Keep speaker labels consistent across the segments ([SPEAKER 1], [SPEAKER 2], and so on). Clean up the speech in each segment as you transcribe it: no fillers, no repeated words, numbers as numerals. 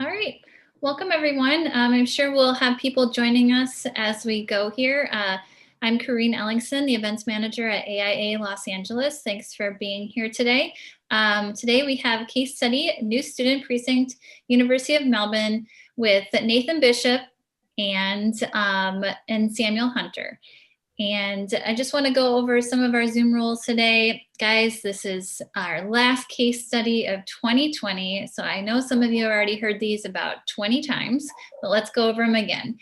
[SPEAKER 1] All right. Welcome, everyone. I'm sure we'll have people joining us as we go here. I'm Corrine Ellingson, the events manager at AIA Los Angeles. Thanks for being here today. Today we have a case study, New Student Precinct, University of Melbourne, with Nathan Bishop and Samuel Hunter. And I just want to go over some of our Zoom rules today. Guys, this is our last case study of 2020. So I know some of you have already heard these about 20 times, but let's go over them again.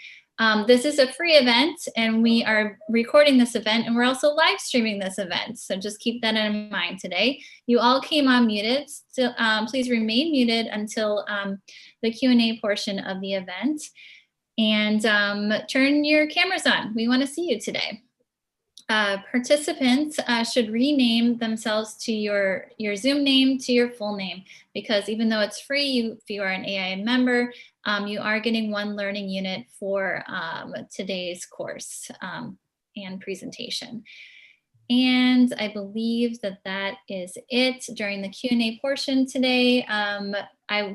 [SPEAKER 1] This is a free event and we are recording this event and we're also live streaming this event. So just keep that in mind today. You all came on muted. So please remain muted until the Q&A portion of the event. And turn your cameras on. We want to see you today. Participants should rename themselves to your Zoom name to your full name, because even though it's free, if you are an AIA member, you are getting one learning unit for today's course and presentation. And I believe that is it during the Q&A portion today.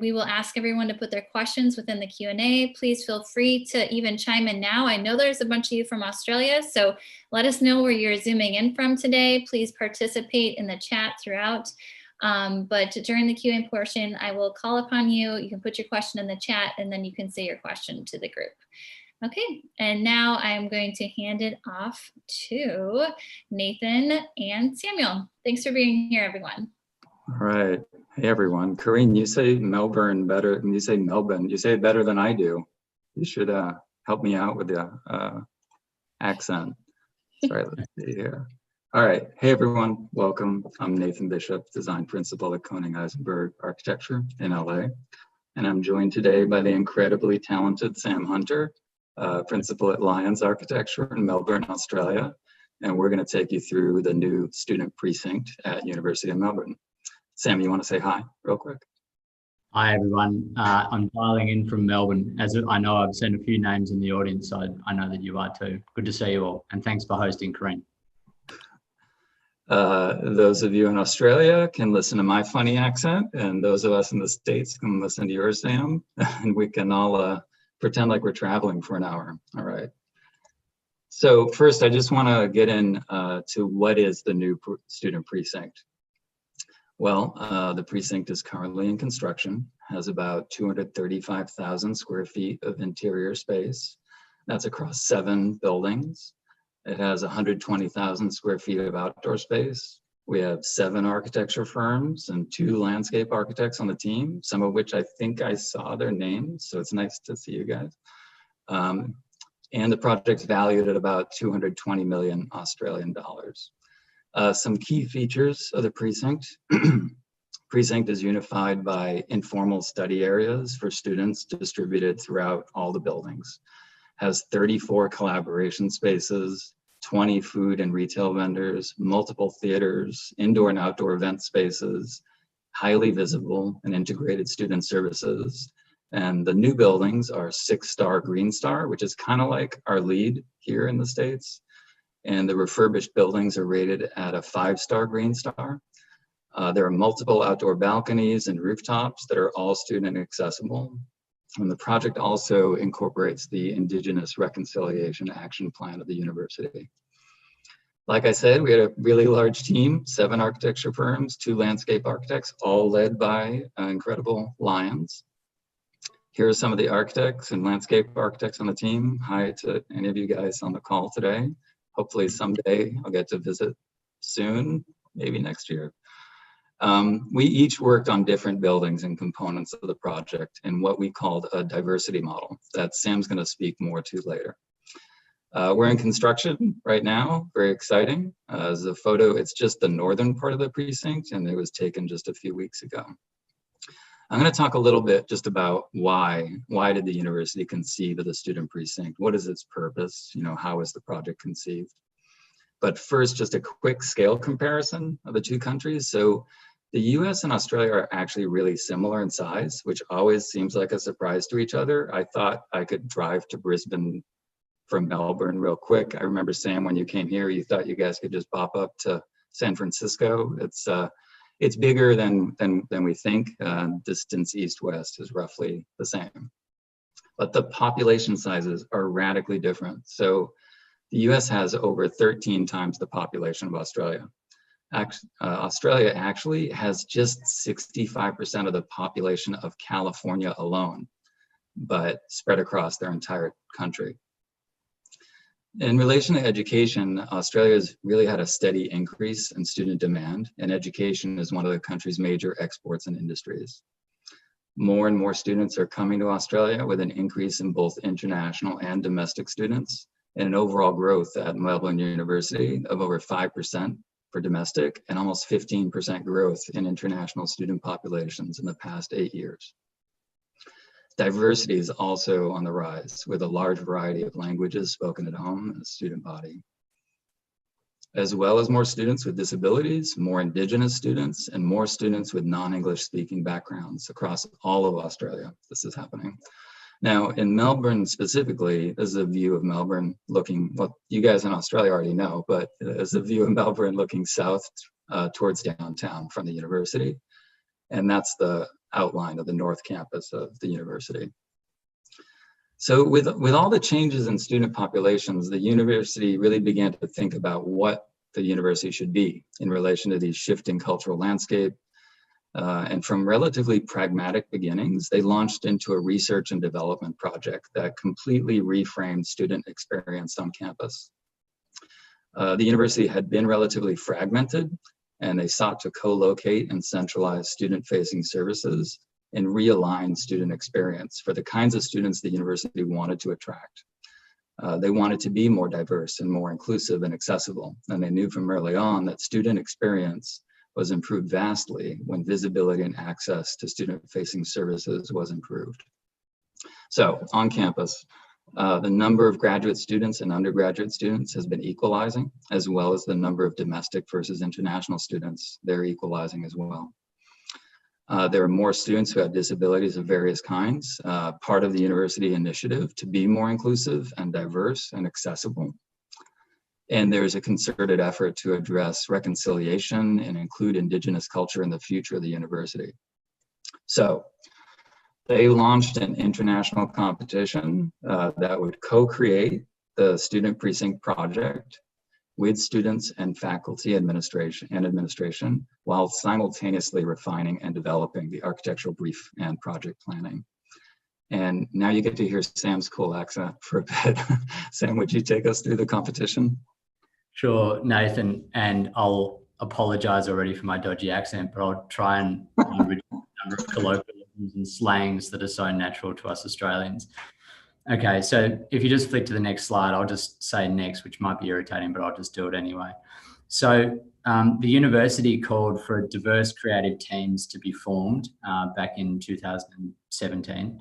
[SPEAKER 1] We will ask everyone to put their questions within the Q&A. Please feel free to even chime in now. I know there's a bunch of you from Australia, so let us know where you're Zooming in from today. Please participate in the chat throughout. But during the Q&A portion, I will call upon you. You can put your question in the chat and then you can say your question to the group. Okay, and now I'm going to hand it off to Nathan and Samuel. Thanks for being here, everyone.
[SPEAKER 2] All right. Hey, everyone. Corrine, you say Melbourne better, you say Melbourne. You say it better than I do. You should help me out with the accent. Sorry, let's see here. All right. Hey, everyone. Welcome. I'm Nathan Bishop, design principal at Koenig Eisenberg Architecture in LA. And I'm joined today by the incredibly talented Sam Hunter, principal at Lyons Architecture in Melbourne, Australia. And we're going to take you through the new student precinct at University of Melbourne. Sam, you want to say hi real quick?
[SPEAKER 3] Hi, everyone. I'm dialing in from Melbourne. As I know, I've seen a few names in the audience, so I know that you are too. Good to see you all. And thanks for hosting, Corrine.
[SPEAKER 2] Those of you in Australia can listen to my funny accent, and those of us in the States can listen to yours, Sam, and we can all pretend like we're traveling for an hour. All right. So first, I just want to get in to what is the new student precinct. Well, the precinct is currently in construction, has about 235,000 square feet of interior space. That's across 7 buildings. It has 120,000 square feet of outdoor space. We have 7 architecture firms and 2 landscape architects on the team, some of which I think I saw their names, so it's nice to see you guys. And the project's valued at about 220 million Australian dollars. Some key features of the precinct. Precinct is unified by informal study areas for students distributed throughout all the buildings. Has 34 collaboration spaces, 20 food and retail vendors, multiple theaters, indoor and outdoor event spaces, highly visible and integrated student services. And the new buildings are 6-star Green Star, which is kind of like our LEED here in the States. And the refurbished buildings are rated at a 5-star Green Star. There are multiple outdoor balconies and rooftops that are all student accessible. And the project also incorporates the Indigenous Reconciliation Action Plan of the university. Like I said, we had a really large team, 7 architecture firms, 2 landscape architects, all led by incredible Lyons. Here are some of the architects and landscape architects on the team. Hi to any of you guys on the call today. Hopefully someday I'll get to visit soon, maybe next year. We each worked on different buildings and components of the project in what we called a diversity model that Sam's going to speak more to later. We're in construction right now, very exciting. As a photo, it's just the northern part of the precinct and it was taken just a few weeks ago. I'm going to talk a little bit just about why did the university conceive of the student precinct? What is its purpose? You know, how is the project conceived? But first, just a quick scale comparison of the 2 countries. So the US and Australia are actually really similar in size, which always seems like a surprise to each other. I thought I could drive to Brisbane from Melbourne real quick. I remember, Sam, when you came here, you thought you guys could just pop up to San Francisco. It's bigger than we think. Distance east-west is roughly the same. But the population sizes are radically different. So the US has over 13 times the population of Australia. Australia actually has just 65% of the population of California alone, but spread across their entire country. In relation to education, Australia's really had a steady increase in student demand, and education is one of the country's major exports and industries. More and more students are coming to Australia, with an increase in both international and domestic students, and an overall growth at Melbourne University of over 5% for domestic and almost 15% growth in international student populations in the past 8 years. Diversity is also on the rise, with a large variety of languages spoken at home in the student body, as well as more students with disabilities, more Indigenous students, and more students with non-English speaking backgrounds across all of Australia. This is happening. Now, in Melbourne specifically, this is a view of Melbourne looking, well, you guys in Australia already know, but as a view of Melbourne looking south towards downtown from the university. And that's the outline of the North Campus of the university. So with all the changes in student populations, the university really began to think about what the university should be in relation to these shifting cultural landscape. And from relatively pragmatic beginnings, they launched into a research and development project that completely reframed student experience on campus. The university had been relatively fragmented, and they sought to co-locate and centralize student-facing services and realign student experience for the kinds of students the university wanted to attract. They wanted to be more diverse and more inclusive and accessible, and they knew from early on that student experience was improved vastly when visibility and access to student-facing services was improved. So on campus, the number of graduate students and undergraduate students has been equalizing, as well as the number of domestic versus international students. They're equalizing as well. There are more students who have disabilities of various kinds, part of the university initiative to be more inclusive and diverse and accessible. And there's a concerted effort to address reconciliation and include Indigenous culture in the future of the university. So they launched an international competition that would co-create the Student Precinct project with students and faculty administration while simultaneously refining and developing the architectural brief and project planning. And now you get to hear Sam's cool accent for a bit. Sam, would you take us through the competition?
[SPEAKER 3] Sure, Nathan, and I'll apologize already for my dodgy accent, but I'll try and reduce the number of colloquialisms and slangs that are so natural to us Australians. Okay, so if you just flick to the next slide, I'll just say next, which might be irritating, but I'll just do it anyway. So the university called for diverse creative teams to be formed back in 2017.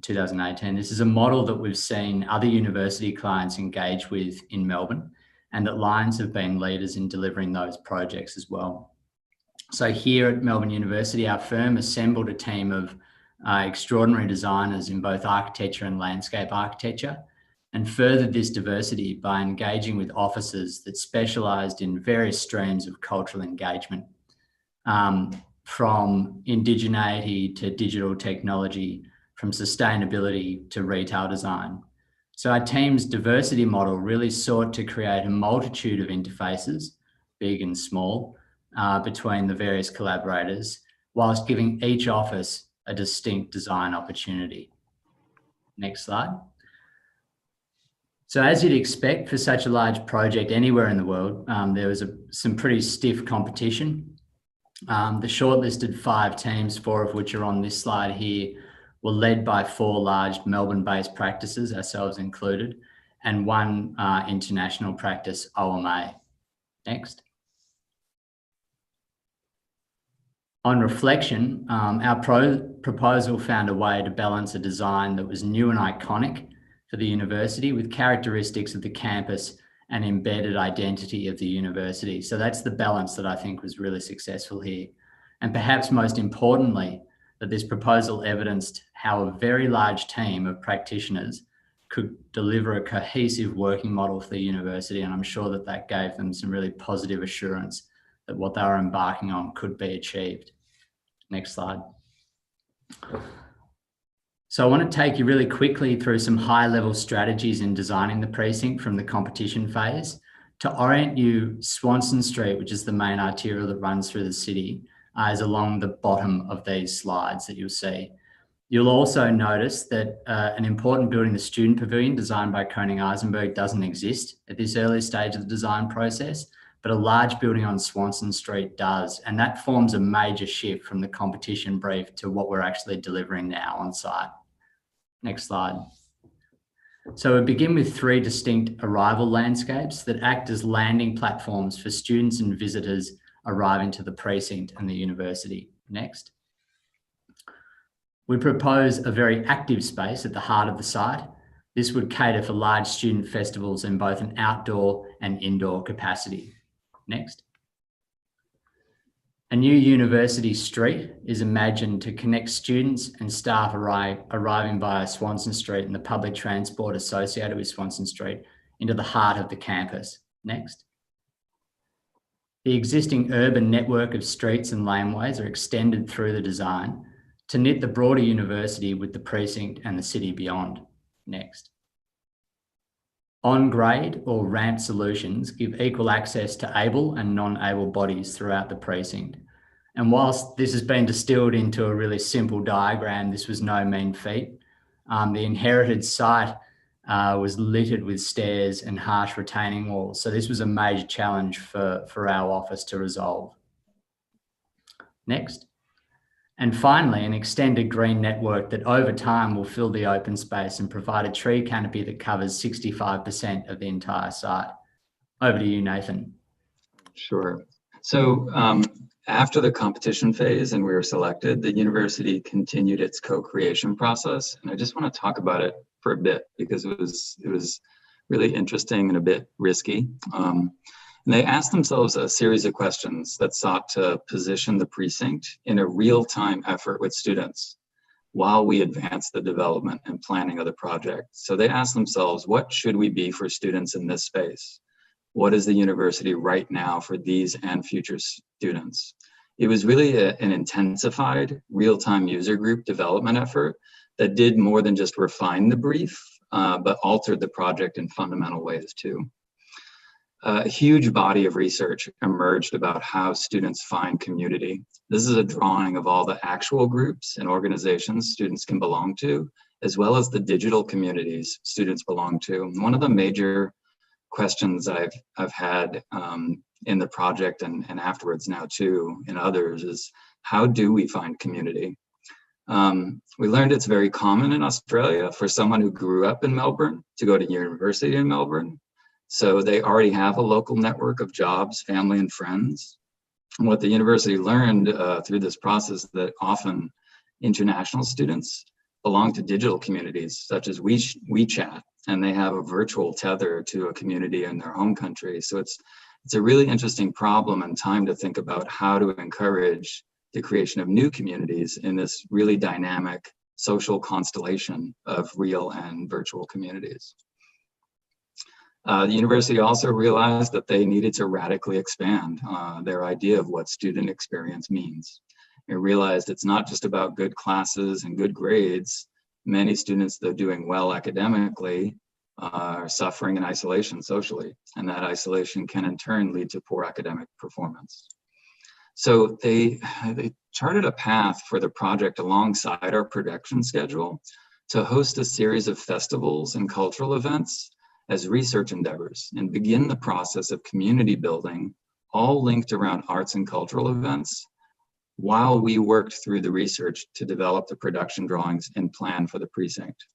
[SPEAKER 3] 2018. This is a model that we've seen other university clients engage with in Melbourne, and that Lions have been leaders in delivering those projects as well. So here at Melbourne University, our firm assembled a team of extraordinary designers in both architecture and landscape architecture, and furthered this diversity by engaging with officers that specialised in various streams of cultural engagement, from indigeneity to digital technology, from sustainability to retail design. So our team's diversity model really sought to create a multitude of interfaces, big and small, between the various collaborators, whilst giving each office a distinct design opportunity. Next slide. So as you'd expect for such a large project anywhere in the world, there was some pretty stiff competition. The shortlisted 5 teams, 4 of which are on this slide here, were led by 4 large Melbourne-based practices, ourselves included, and 1 international practice, OMA. Next. On reflection, our proposal found a way to balance a design that was new and iconic for the university with characteristics of the campus and embedded identity of the university. So that's the balance that I think was really successful here. And perhaps most importantly, that this proposal evidenced how a very large team of practitioners could deliver a cohesive working model for the university. And I'm sure that that gave them some really positive assurance that what they were embarking on could be achieved. Next slide. So I want to take you really quickly through some high-level strategies in designing the precinct from the competition phase. To orient you, Swanston Street, which is the main arterial that runs through the city, is along the bottom of these slides that you'll see. You'll also notice that an important building, the student pavilion, designed by Koning Eisenberg, doesn't exist at this early stage of the design process, but a large building on Swanston Street does. And that forms a major shift from the competition brief to what we're actually delivering now on site. Next slide. So we begin with 3 distinct arrival landscapes that act as landing platforms for students and visitors arriving to the precinct and the university. Next. We propose a very active space at the heart of the site. This would cater for large student festivals in both an outdoor and indoor capacity. Next. A new university street is imagined to connect students and staff arriving via Swanston Street and the public transport associated with Swanston Street into the heart of the campus. Next. The existing urban network of streets and laneways are extended through the design to knit the broader university with the precinct and the city beyond. Next. On-grade or ramp solutions give equal access to able and non-able bodies throughout the precinct. And whilst this has been distilled into a really simple diagram, this was no mean feat. The inherited site was littered with stairs and harsh retaining walls. So this was a major challenge for our office to resolve. Next. And finally, an extended green network that over time will fill the open space and provide a tree canopy that covers 65% of the entire site. Over to you, Nathan.
[SPEAKER 2] Sure. So after the competition phase and we were selected, the university continued its co-creation process. And I just want to talk about it for a bit because it was really interesting and a bit risky. And they asked themselves a series of questions that sought to position the precinct in a real-time effort with students while we advance the development and planning of the project. So they asked themselves, what should we be for students in this space? What is the university right now for these and future students? It was really an intensified real-time user group development effort that did more than just refine the brief, but altered the project in fundamental ways too. A huge body of research emerged about how students find community. This is a drawing of all the actual groups and organizations students can belong to, as well as the digital communities students belong to. One of the major questions I've had in the project and afterwards now too in others is, how do we find community? We learned it's very common in Australia for someone who grew up in Melbourne to go to university in Melbourne. So they already have a local network of jobs, family, and friends. And what the university learned through this process that often international students belong to digital communities such as WeChat, and they have a virtual tether to a community in their home country. So it's a really interesting problem and time to think about how to encourage the creation of new communities in this really dynamic social constellation of real and virtual communities. The university also realized that they needed to radically expand their idea of what student experience means. They realized it's not just about good classes and good grades. Many students, though doing well academically, are suffering in isolation socially, and that isolation can in turn lead to poor academic performance. So they charted a path for the project alongside our production schedule to host a series of festivals and cultural events as research endeavors and begin the process of community building, all linked around arts and cultural events, while we worked through the research to develop the production drawings and plan for the precinct.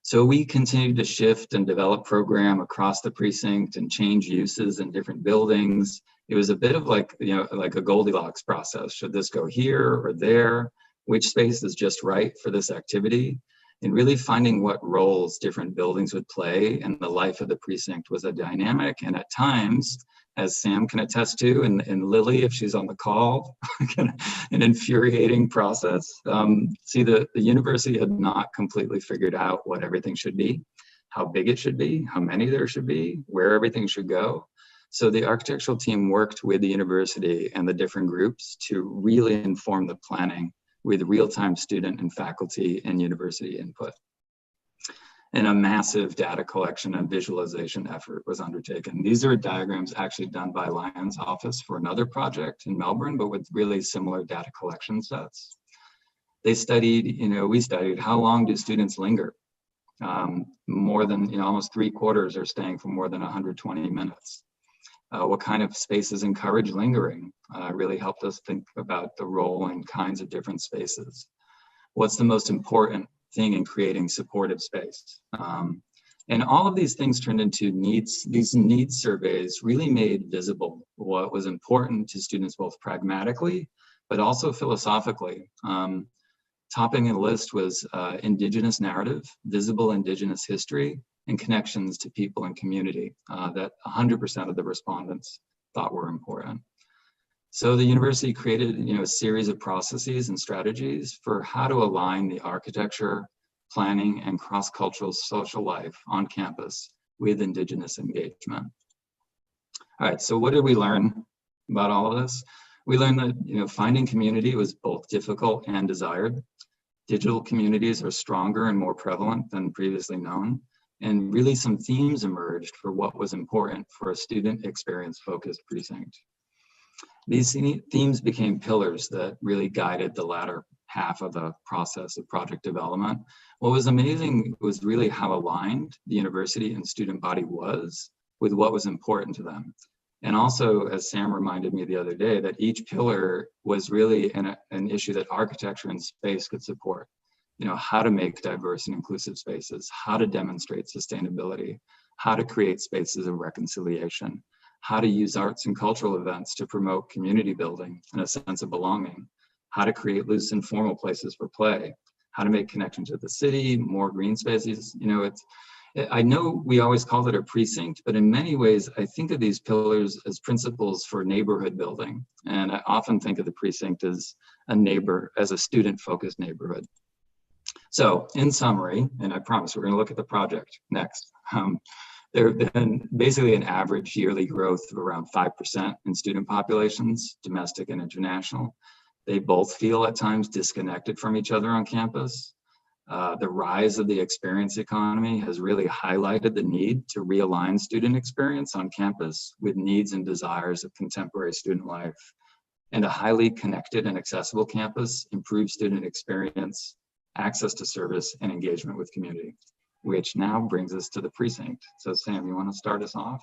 [SPEAKER 2] So we continued to shift and develop program across the precinct and change uses in different buildings. It was a bit of like a Goldilocks process. Should this go here or there? Which space is just right for this activity? And really finding what roles different buildings would play in the life of the precinct was a dynamic and at times, as Sam can attest to, and Lily, if she's on the call, an infuriating process. The university had not completely figured out what everything should be, how big it should be, how many there should be, where everything should go. So the architectural team worked with the university and the different groups to really inform the planning with real-time student and faculty and university input. And a massive data collection and visualization effort was undertaken. These are diagrams actually done by Lyon's office for another project in Melbourne, but with really similar data collection sets. They studied, we studied how long do students linger? More than, almost 3/4 are staying for more than 120 minutes. What kind of spaces encourage lingering? Really helped us think about the role and kinds of different spaces. What's the most important thing in creating supportive space? And all of these things turned into needs. These needs surveys really made visible what was important to students, both pragmatically, but also philosophically. Topping the list was Indigenous narrative, visible Indigenous history, and connections to people and community that 100% of the respondents thought were important. So the university created, a series of processes and strategies for how to align the architecture, planning, and cross-cultural social life on campus with Indigenous engagement. All right, so what did we learn about all of this? We learned that, finding community was both difficult and desired. Digital communities are stronger and more prevalent than previously known. And really some themes emerged for what was important for a student experience-focused precinct. These themes became pillars that really guided the latter half of the process of project development. What was amazing was really how aligned the university and student body was with what was important to them. And also, as Sam reminded me the other day, that each pillar was really an issue that architecture and space could support. How to make diverse and inclusive spaces, how to demonstrate sustainability, how to create spaces of reconciliation, how to use arts and cultural events to promote community building and a sense of belonging, how to create loose and formal places for play, how to make connections with the city, more green spaces. I know we always call it a precinct, but in many ways, I think of these pillars as principles for neighborhood building. And I often think of the precinct as a student-focused neighborhood. So in summary, and I promise we're going to look at the project next, there have been basically an average yearly growth of around 5% in student populations, domestic and international. They both feel at times disconnected from each other on campus. The rise of the experience economy has really highlighted the need to realign student experience on campus with needs and desires of contemporary student life. And a highly connected and accessible campus improves student experience, access to service, and engagement with community, which now brings us to the precinct. So Sam, you want to start us off?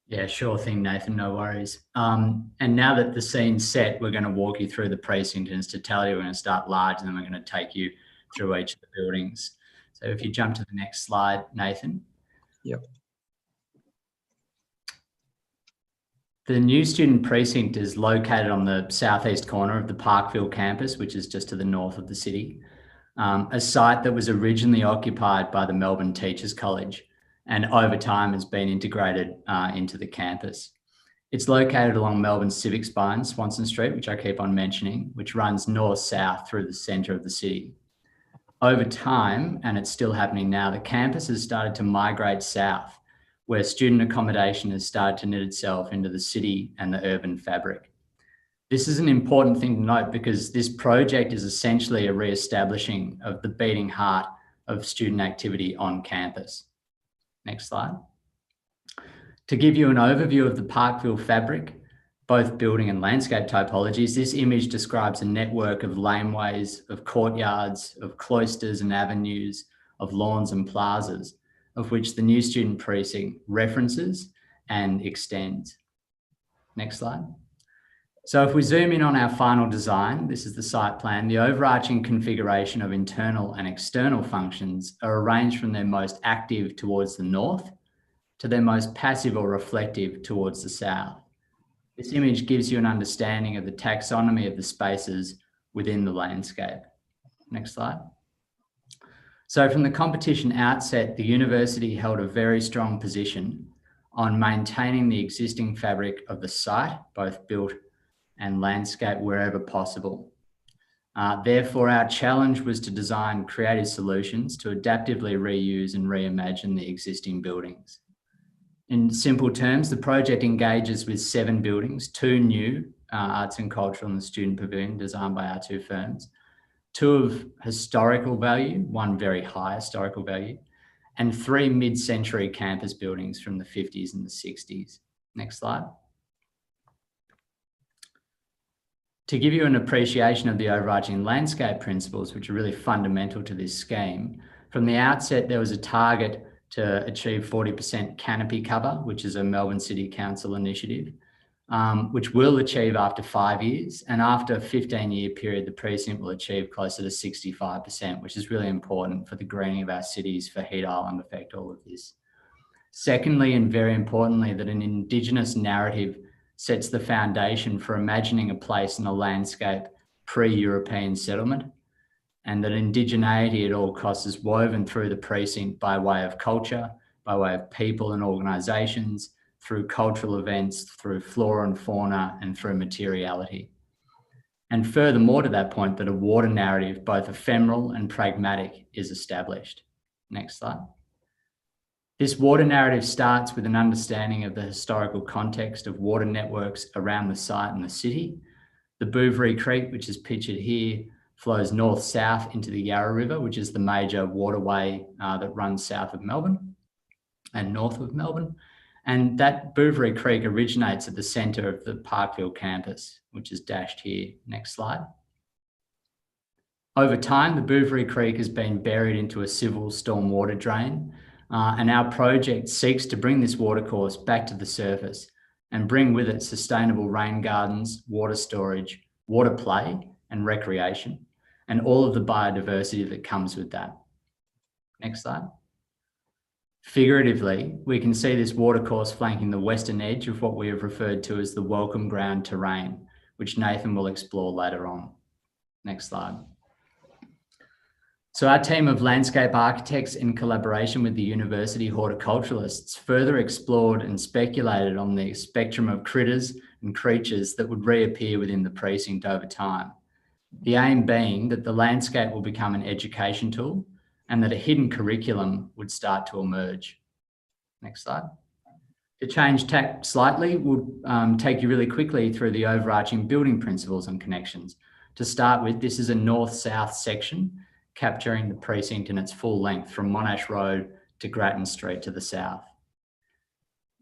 [SPEAKER 3] Yeah, sure thing, Nathan, no worries. And now that the scene's set, we're going to walk you through the precinct in its totality. We're going to start large and then we're going to take you through each of the buildings. So if you jump to the next slide, Nathan.
[SPEAKER 2] Yep.
[SPEAKER 3] The new student precinct is located on the southeast corner of the Parkville campus, which is just to the north of the city, a site that was originally occupied by the Melbourne Teachers College and over time has been integrated into the campus. It's located along Melbourne's civic spine, Swanston Street, which I keep on mentioning, which runs north-south through the centre of the city. Over time, and it's still happening now, the campus has started to migrate south, where student accommodation has started to knit itself into the city and the urban fabric. This is an important thing to note because this project is essentially a re-establishing of the beating heart of student activity on campus. Next slide. To give you an overview of the Parkville fabric, both building and landscape typologies, this image describes a network of laneways, of courtyards, of cloisters and avenues, of lawns and plazas, of which the new student precinct references and extends. Next slide. So if we zoom in on our final design, this is the site plan, the overarching configuration of internal and external functions are arranged from their most active towards the north to their most passive or reflective towards the south. This image gives you an understanding of the taxonomy of the spaces within the landscape. Next slide. So from the competition outset, the university held a very strong position on maintaining the existing fabric of the site, both built and landscape wherever possible. Therefore, our challenge was to design creative solutions to adaptively reuse and reimagine the existing buildings. In simple terms, the project engages with 7 buildings, 2 new arts and cultural and the student pavilion designed by our 2 firms, 2 of historical value, 1 very high historical value, and 3 mid-century campus buildings from the 50s and the 60s. Next slide. To give you an appreciation of the overarching landscape principles, which are really fundamental to this scheme, from the outset, there was a target to achieve 40% canopy cover, which is a Melbourne City Council initiative, which we'll achieve after 5 years. And after a 15-year period, the precinct will achieve closer to 65%, which is really important for the greening of our cities, for heat island effect, all of this. Secondly, and very importantly, that an Indigenous narrative sets the foundation for imagining a place in a landscape pre-European settlement, and that indigeneity at all costs is woven through the precinct by way of culture, by way of people and organisations, through cultural events, through flora and fauna, and through materiality. And furthermore to that point, that a water narrative, both ephemeral and pragmatic, is established. Next slide. This water narrative starts with an understanding of the historical context of water networks around the site and the city. The Bouverie Creek, which is pictured here, flows north-south into the Yarra River, which is the major waterway that runs south of Melbourne and north of Melbourne. And that Bouverie Creek originates at the centre of the Parkville campus, which is dashed here. Next slide. Over time, the Bouverie Creek has been buried into a civil stormwater drain, and our project seeks to bring this watercourse back to the surface and bring with it sustainable rain gardens, water storage, water play and recreation, and all of the biodiversity that comes with that. Next slide. Figuratively, we can see this watercourse flanking the western edge of what we have referred to as the welcome ground terrain, which Nathan will explore later on. Next slide. So our team of landscape architects, in collaboration with the university horticulturalists, further explored and speculated on the spectrum of critters and creatures that would reappear within the precinct over time. The aim being that the landscape will become an education tool and that a hidden curriculum would start to emerge. Next slide. To change tack slightly, we'll take you really quickly through the overarching building principles and connections. To start with, this is a north-south section capturing the precinct in its full length from Monash Road to Grattan Street to the south.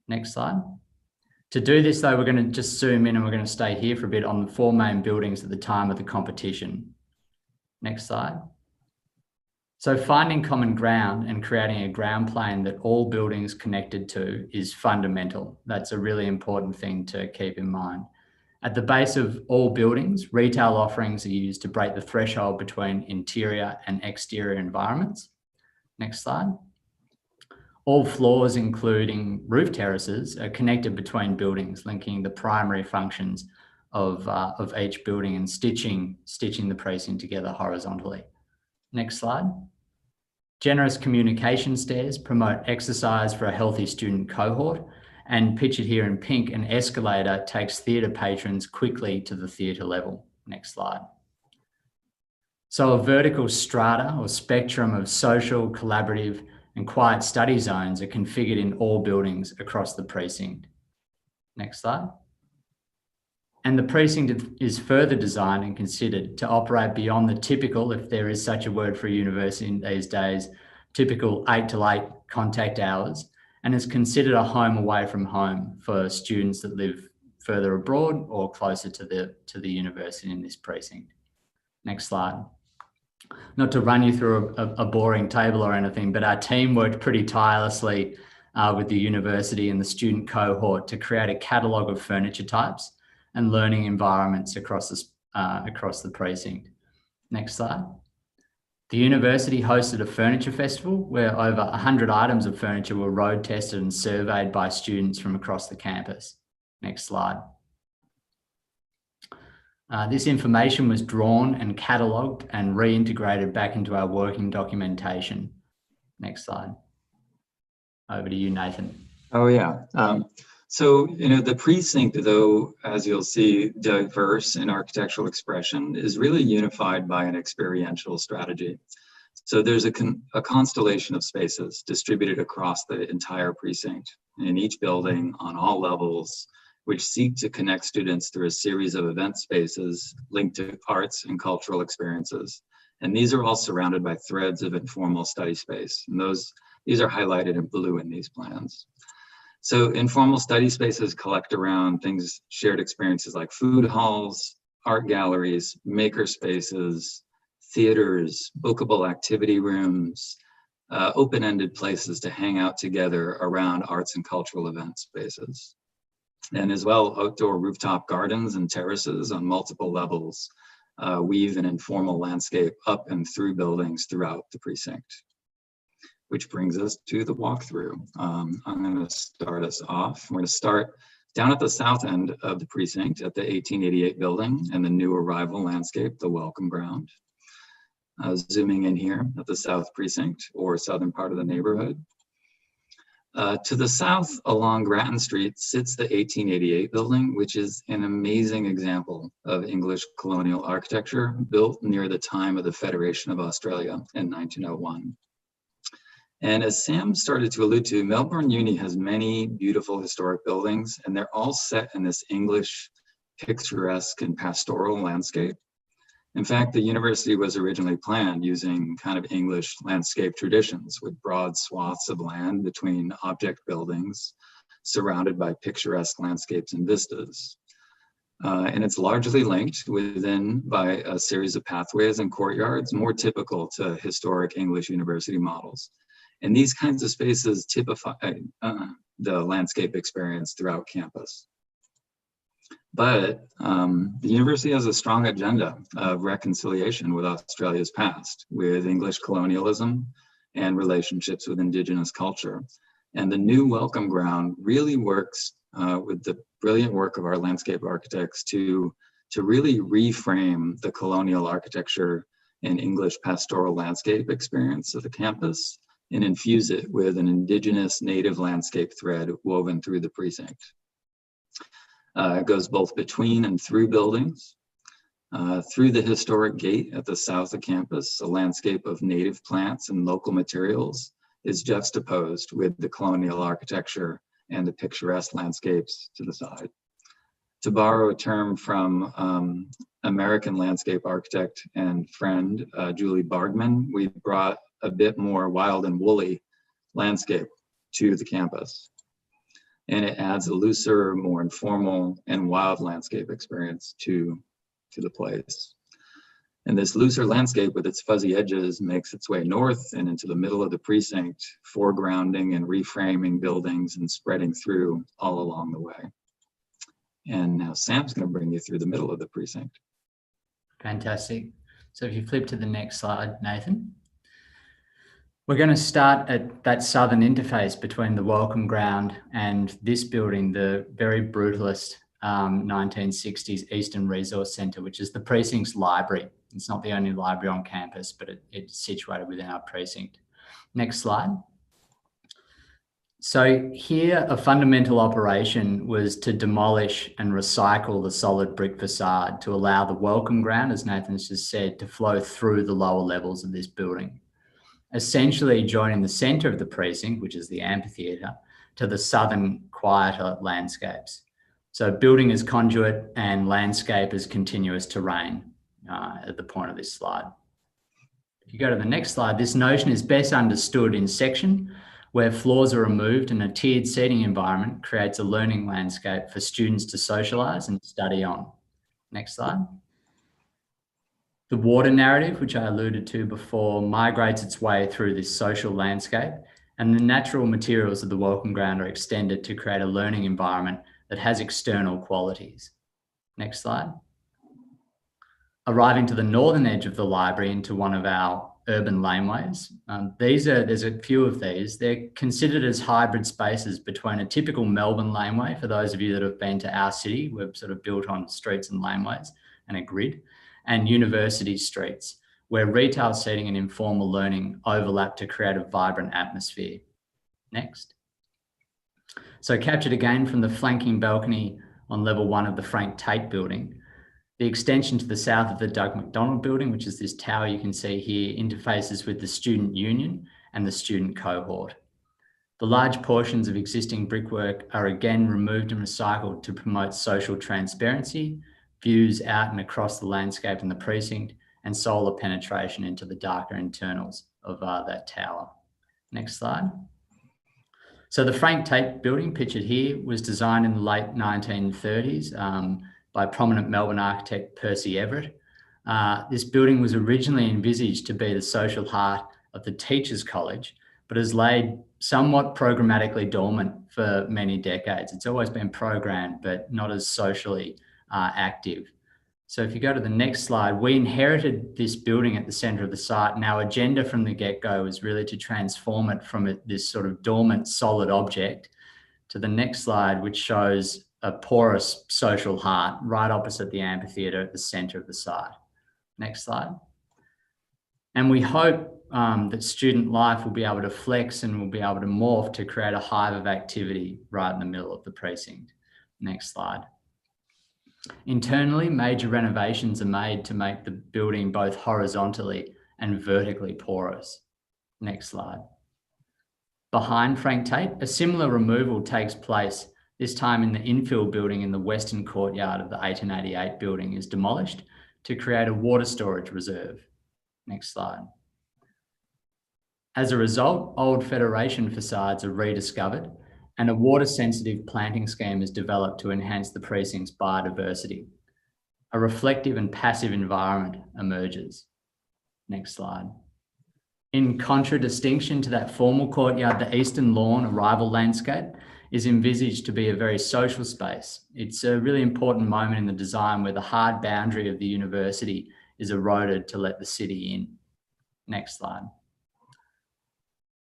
[SPEAKER 3] Next slide. To do this though, we're going to just zoom in and we're going to stay here for a bit on the 4 main buildings at the time of the competition. Next slide. So finding common ground and creating a ground plane that all buildings connected to is fundamental. That's a really important thing to keep in mind. At the base of all buildings, retail offerings are used to break the threshold between interior and exterior environments. Next slide. All floors, including roof terraces, are connected between buildings, linking the primary functions of each building and stitching the precinct together horizontally. Next slide. Generous communication stairs promote exercise for a healthy student cohort, and pictured here in pink, an escalator takes theatre patrons quickly to the theatre level. Next slide. So a vertical strata or spectrum of social, collaborative and quiet study zones are configured in all buildings across the precinct. Next slide. And the precinct is further designed and considered to operate beyond the typical, if there is such a word for a university these days, typical 8 to 8 contact hours, and is considered a home away from home for students that live further abroad or closer to the university in this precinct. Next slide. Not to run you through a boring table or anything, but our team worked pretty tirelessly with the university and the student cohort to create a catalogue of furniture types and learning environments across the precinct. Next slide. The university hosted a furniture festival where over 100 items of furniture were road tested and surveyed by students from across the campus. Next slide. This information was drawn and catalogued and reintegrated back into our working documentation. Next slide. Over to you, Nathan.
[SPEAKER 2] Oh yeah. So, the precinct, though, as you'll see, diverse in architectural expression, is really unified by an experiential strategy. So there's a constellation of spaces distributed across the entire precinct, in each building on all levels, which seek to connect students through a series of event spaces linked to arts and cultural experiences. And these are all surrounded by threads of informal study space. And these are highlighted in blue in these plans. So informal study spaces collect around things, shared experiences like food halls, art galleries, maker spaces, theaters, bookable activity rooms, open-ended places to hang out together around arts and cultural event spaces. And as well, outdoor rooftop gardens and terraces on multiple levels weave an informal landscape up and through buildings throughout the precinct. Which brings us to the walkthrough. I'm going to start us off. We're going to start down at the south end of the precinct at the 1888 building and the new arrival landscape, the welcome ground. Zooming in here at the south precinct or southern part of the neighborhood. To the south along Grattan Street sits the 1888 building, which is an amazing example of English colonial architecture built near the time of the Federation of Australia in 1901. And as Sam started to allude to, Melbourne Uni has many beautiful historic buildings, and they're all set in this English picturesque and pastoral landscape. In fact, the university was originally planned using kind of English landscape traditions with broad swaths of land between object buildings surrounded by picturesque landscapes and vistas. And it's largely linked within by a series of pathways and courtyards more typical to historic English university models. And these kinds of spaces typify the landscape experience throughout campus. But the university has a strong agenda of reconciliation with Australia's past, with English colonialism and relationships with Indigenous culture. And the new welcome ground really works with the brilliant work of our landscape architects to really reframe the colonial architecture and English pastoral landscape experience of the campus and infuse it with an Indigenous native landscape thread woven through the precinct. It goes both between and through buildings. Through the historic gate at the south of campus, a landscape of native plants and local materials is juxtaposed with the colonial architecture and the picturesque landscapes to the side. To borrow a term from American landscape architect and friend, Julie Bardman, we brought a bit more wild and woolly landscape to the campus. And it adds a looser, more informal and wild landscape experience to the place. And this looser landscape with its fuzzy edges makes its way north and into the middle of the precinct, foregrounding and reframing buildings and spreading through all along the way. And now Sam's going to bring you through the middle of the precinct.
[SPEAKER 3] Fantastic. So if you flip to the next slide, Nathan. We're going to start at that southern interface between the welcome ground and this building, the very brutalist 1960s Eastern Resource Centre, which is the precinct's library. It's not the only library on campus, but it's situated within our precinct. Next slide. So here, a fundamental operation was to demolish and recycle the solid brick facade to allow the welcome ground, as Nathan's just said, to flow through the lower levels of this building, essentially joining the centre of the precinct, which is the amphitheatre, to the southern, quieter landscapes. So building as conduit and landscape as continuous terrain at the point of this slide. If you go to the next slide, this notion is best understood in section, where floors are removed and a tiered seating environment creates a learning landscape for students to socialise and study on. Next slide. The water narrative, which I alluded to before, migrates its way through this social landscape, and the natural materials of the welcome ground are extended to create a learning environment that has external qualities. Next slide. Arriving to the northern edge of the library into one of our urban laneways. There's a few of these. They're considered as hybrid spaces between a typical Melbourne laneway, for those of you that have been to our city, we're sort of built on streets and laneways and a grid, and university streets, where retail seating and informal learning overlap to create a vibrant atmosphere. Next. So captured again from the flanking balcony on level 1 of the Frank Tate building, The extension to the south of the Doug McDonald building, which is this tower you can see here, interfaces with the student union and the student cohort. The large portions of existing brickwork are again removed and recycled to promote social transparency, views out and across the landscape in the precinct, and solar penetration into the darker internals of that tower. Next slide. So the Frank Tate building pictured here was designed in the late 1930s by prominent Melbourne architect Percy Everett. This building was originally envisaged to be the social heart of the Teachers' College, but has laid somewhat programmatically dormant for many decades. It's always been programmed, but not as socially active. So if you go to the next slide, we inherited this building at the centre of the site, and our agenda from the get-go was really to transform it from this sort of dormant solid object to the next slide, which shows a porous social heart right opposite the amphitheatre at the centre of the site. Next slide. And we hope that student life will be able to flex and will be able to morph to create a hive of activity right in the middle of the precinct. Next slide. Internally, major renovations are made to make the building both horizontally and vertically porous. Next slide. Behind Frank Tate, a similar removal takes place, this time in the infill building in the western courtyard of the 1888 building is demolished to create a water storage reserve. Next slide. As a result, old Federation facades are rediscovered and a water-sensitive planting scheme is developed to enhance the precinct's biodiversity. A reflective and passive environment emerges. Next slide. In contradistinction to that formal courtyard, the eastern lawn arrival landscape is envisaged to be a very social space. It's a really important moment in the design where the hard boundary of the university is eroded to let the city in. Next slide.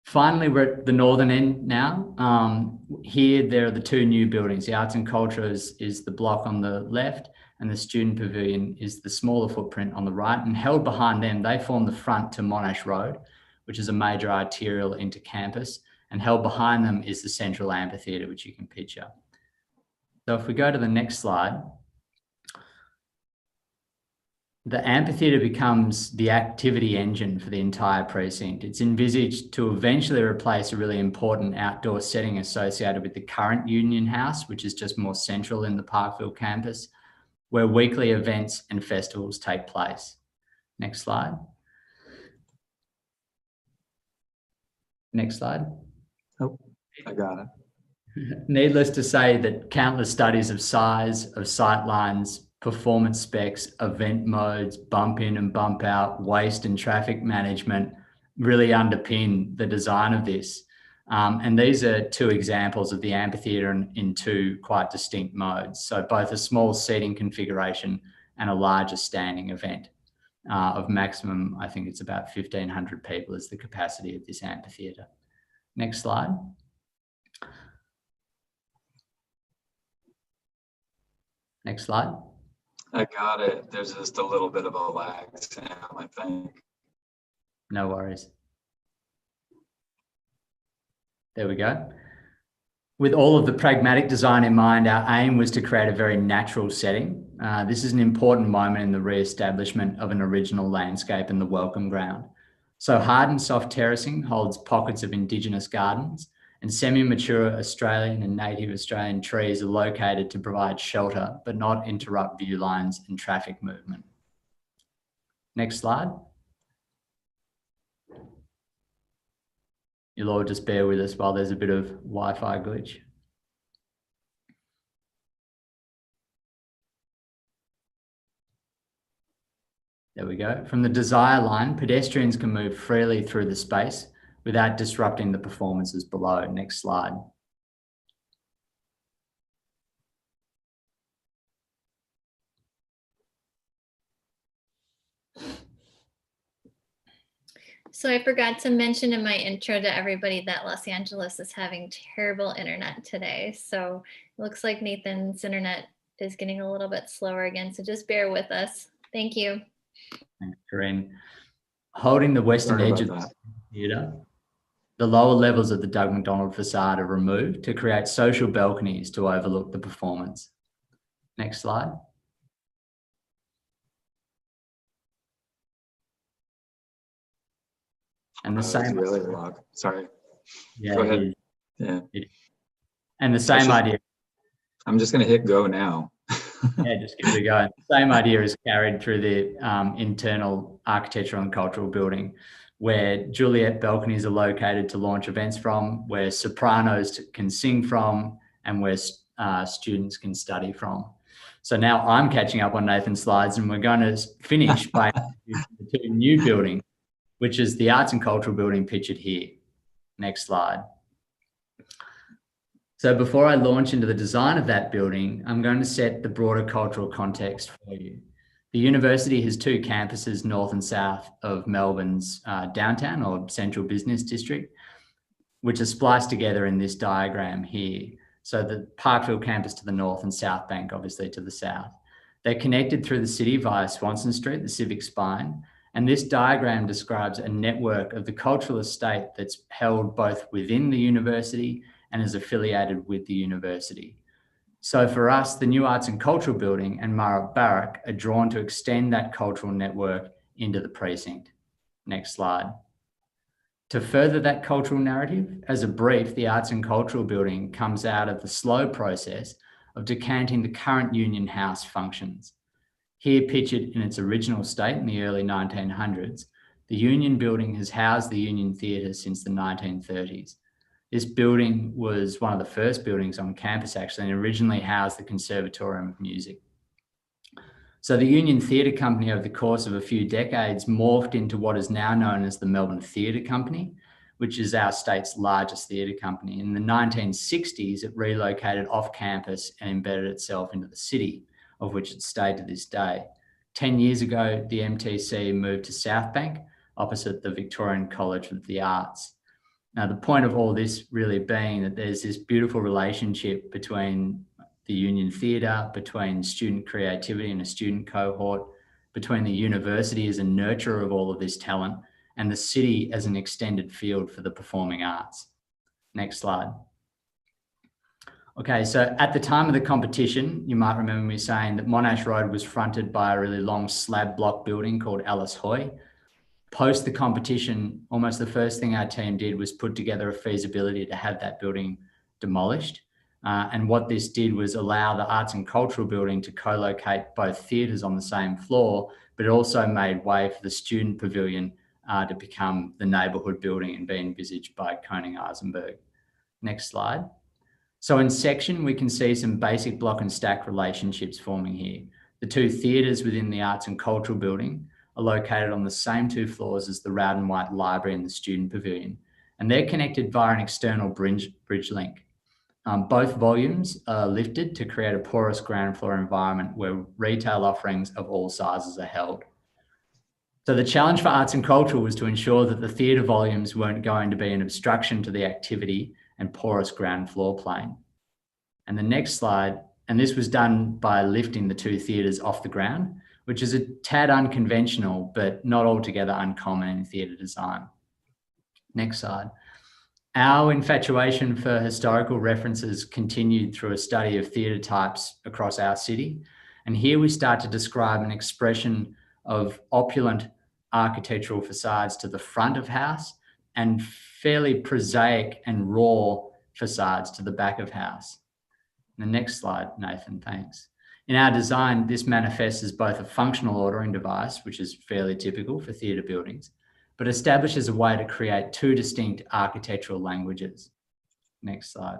[SPEAKER 3] Finally, we're at the northern end now. Here, there are the two new buildings. The Arts and Culture is the block on the left, and the Student Pavilion is the smaller footprint on the right. And held behind them, they form the front to Monash Road, which is a major arterial into campus. And held behind them is the central amphitheatre, which you can picture. So if we go to the next slide, the amphitheatre becomes the activity engine for the entire precinct. It's envisaged to eventually replace a really important outdoor setting associated with the current Union House, which is just more central in the Parkville campus, where weekly events and festivals take place. Next slide. Next slide.
[SPEAKER 2] Oh, I got it.
[SPEAKER 3] Needless to say that countless studies of size, of sight lines, performance specs, event modes, bump in and bump out, waste and traffic management really underpin the design of this. And these are two examples of the amphitheatre in two quite distinct modes. So both a small seating configuration and a larger standing event of maximum, I think it's about 1,500 people is the capacity of this amphitheatre. Next slide. Next slide.
[SPEAKER 2] I got it. There's just a little bit of a lag, Sam, I think.
[SPEAKER 3] No worries. There we go. With all of the pragmatic design in mind, our aim was to create a very natural setting. This is an important moment in the re-establishment of an original landscape in the welcome ground. So hard and soft terracing holds pockets of Indigenous gardens, and semi-mature Australian and native Australian trees are located to provide shelter, but not interrupt view lines and traffic movement. Next slide. You'll all just bear with us while there's a bit of Wi-Fi glitch. There we go. From the desire line, pedestrians can move freely through the space without disrupting the performances below. Next slide.
[SPEAKER 1] So I forgot to mention in my intro to everybody that Los Angeles is having terrible internet today. So it looks like Nathan's internet is getting a little bit slower again. So just bear with us. Thank you.
[SPEAKER 3] Thanks, Corinne. Holding the western edge of the theatre, the lower levels of the Doug McDonald facade are removed to create social balconies to overlook the performance. Next slide. And the
[SPEAKER 2] It's
[SPEAKER 3] same,
[SPEAKER 2] really long. Sorry.
[SPEAKER 3] yeah,
[SPEAKER 2] Go
[SPEAKER 3] it
[SPEAKER 2] ahead.
[SPEAKER 3] is.
[SPEAKER 2] Yeah.
[SPEAKER 3] And the same idea,
[SPEAKER 2] I'm just going to hit go now.
[SPEAKER 3] yeah, just give it a go. The same idea is carried through the internal architectural and cultural building, where Juliet balconies are located to launch events from, where sopranos can sing from, and where students can study from. So now I'm catching up on Nathan's slides, and we're going to finish by introducing the two new buildings, which is the Arts and Cultural Building pictured here. Next slide. So before I launch into the design of that building, I'm going to set the broader cultural context for you. The university has two campuses, north and south of Melbourne's downtown or central business district, which are spliced together in this diagram here. So the Parkville campus to the north and South Bank, obviously, to the south. They're connected through the city via Swanston Street, the civic spine. And this diagram describes a network of the cultural estate that's held both within the university and is affiliated with the university. So for us, the new Arts and Cultural Building and Murray Barrack are drawn to extend that cultural network into the precinct. Next slide. To further that cultural narrative, as a brief, the Arts and Cultural Building comes out of the slow process of decanting the current Union House functions. Here pictured in its original state in the early 1900s, the Union Building has housed the Union Theatre since the 1930s. This building was one of the first buildings on campus, actually, and originally housed the Conservatorium of Music. So the Union Theatre Company, over the course of a few decades, morphed into what is now known as the Melbourne Theatre Company, which is our state's largest theatre company. In the 1960s, it relocated off campus and embedded itself into the city, of which it stayed to this day. 10 years ago, the MTC moved to South Bank, opposite the Victorian College of the Arts. Now, the point of all this really being that there's this beautiful relationship between the Union Theatre, between student creativity and a student cohort, between the university as a nurturer of all of this talent, and the city as an extended field for the performing arts. Next slide. Okay, so at the time of the competition, you might remember me saying that Monash Road was fronted by a really long slab block building called Alice Hoy. Post the competition, almost the first thing our team did was put together a feasibility to have that building demolished. And what this did was allow the Arts and Cultural Building to co-locate both theatres on the same floor, but it also made way for the student pavilion to become the neighbourhood building and be envisaged by Koning Eisenberg. Next slide. So in section, we can see some basic block and stack relationships forming here. The two theatres within the Arts and Cultural Building are located on the same two floors as the Rowden White Library and the Student Pavilion, and they're connected via an external bridge link. Both volumes are lifted to create a porous ground floor environment where retail offerings of all sizes are held. So the challenge for Arts and Cultural was to ensure that the theatre volumes weren't going to be an obstruction to the activity and porous ground floor plane. And the next slide, and this was done by lifting the two theatres off the ground, which is a tad unconventional, but not altogether uncommon in theatre design. Next slide. Our infatuation for historical references continued through a study of theatre types across our city. And here we start to describe an expression of opulent architectural facades to the front of house and fairly prosaic and raw facades to the back of house. The next slide, Nathan, thanks. In our design, this manifests as both a functional ordering device, which is fairly typical for theatre buildings, but establishes a way to create two distinct architectural languages. Next slide.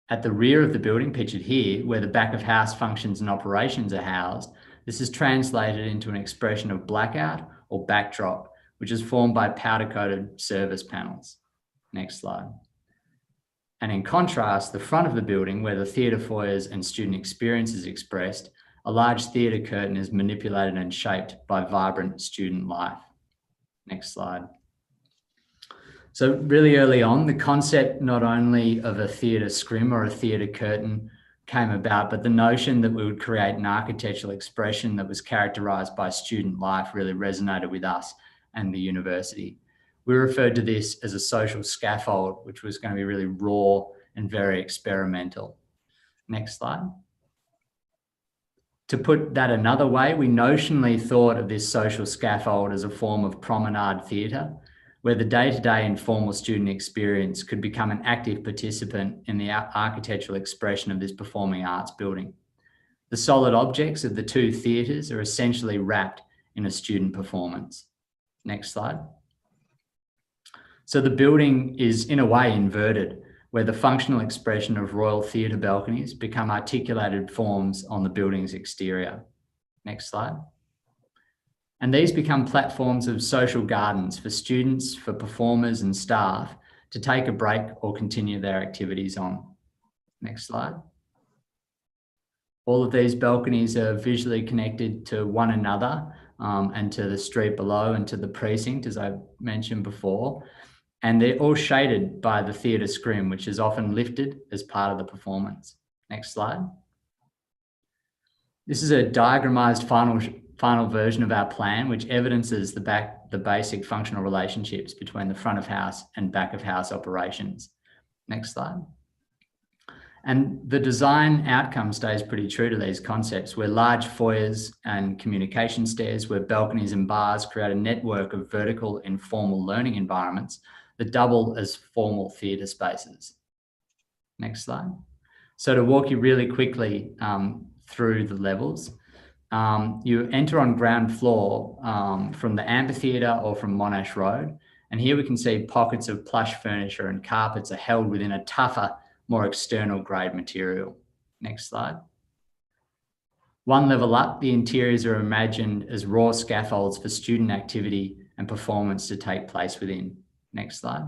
[SPEAKER 3] At the rear of the building, pictured here, where the back of house functions and operations are housed, this is translated into an expression of blackout or backdrop, which is formed by powder-coated service panels. Next slide. And in contrast, the front of the building, where the theatre foyers and student experience is expressed, a large theatre curtain is manipulated and shaped by vibrant student life. Next slide. So really early on, the concept not only of a theatre scrim or a theatre curtain came about, but the notion that we would create an architectural expression that was characterised by student life really resonated with us and the university. We referred to this as a social scaffold, which was going to be really raw and very experimental. Next slide. To put that another way, we notionally thought of this social scaffold as a form of promenade theatre, where the day-to-day informal student experience could become an active participant in the architectural expression of this performing arts building. The solid objects of the two theatres are essentially wrapped in a student performance. Next slide. So the building is in a way inverted, where the functional expression of royal theatre balconies become articulated forms on the building's exterior. Next slide. And these become platforms of social gardens for students, for performers and staff to take a break or continue their activities on. Next slide. All of these balconies are visually connected to one another and to the street below and to the precinct, as I mentioned before. And they're all shaded by the theatre scrim, which is often lifted as part of the performance. Next slide. This is a diagramized final version of our plan, which evidences the basic functional relationships between the front of house and back of house operations. Next slide. And the design outcome stays pretty true to these concepts, where large foyers and communication stairs, where balconies and bars create a network of vertical informal learning environments that double as formal theatre spaces. Next slide. So to walk you really quickly through the levels, you enter on ground floor from the amphitheatre or from Monash Road. And here we can see pockets of plush furniture and carpets are held within a tougher, more external grade material. Next slide. One level up, the interiors are imagined as raw scaffolds for student activity and performance to take place within. Next slide.